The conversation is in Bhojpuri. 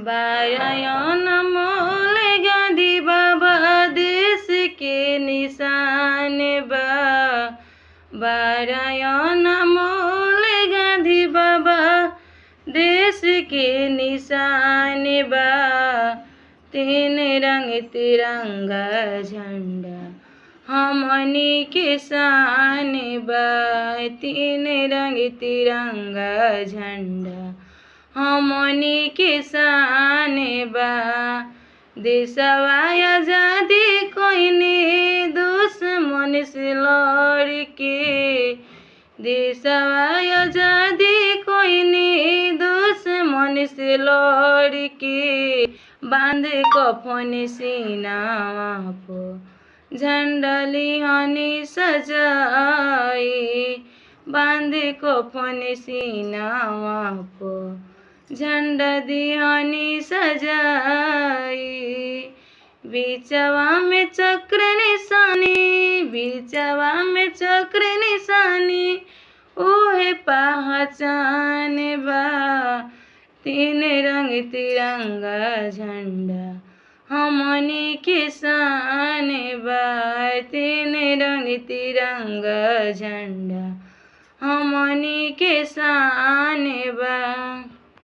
बारायन मोल गांधी बाबा देश के निशान बा। बारायन मोल गांधी बाबा देश के निशान बा। तीन रंग तिरंगा झंडा हमनी के शान बा। तीन रंग तिरंगा झंडा हमनी के शान बा। देशवा आजादी कोइनी दुश्मन से लड़ के। देशवा आजादी कोइनी दुश्मन से लड़ के। बांध कफन सीनावा पर झंडा लिहनी सजाई। बांध कफन सीनावा पर झंडा दिहनी सजाई। बीचवा में चक्र निशानी, बीचवा में चक्र निशानी ओहे पहचान बा। तीन रंग तिरंगा झंडा हमनी के शान बा। तीन रंग तिरंगा झंडा हमनी के शान बा।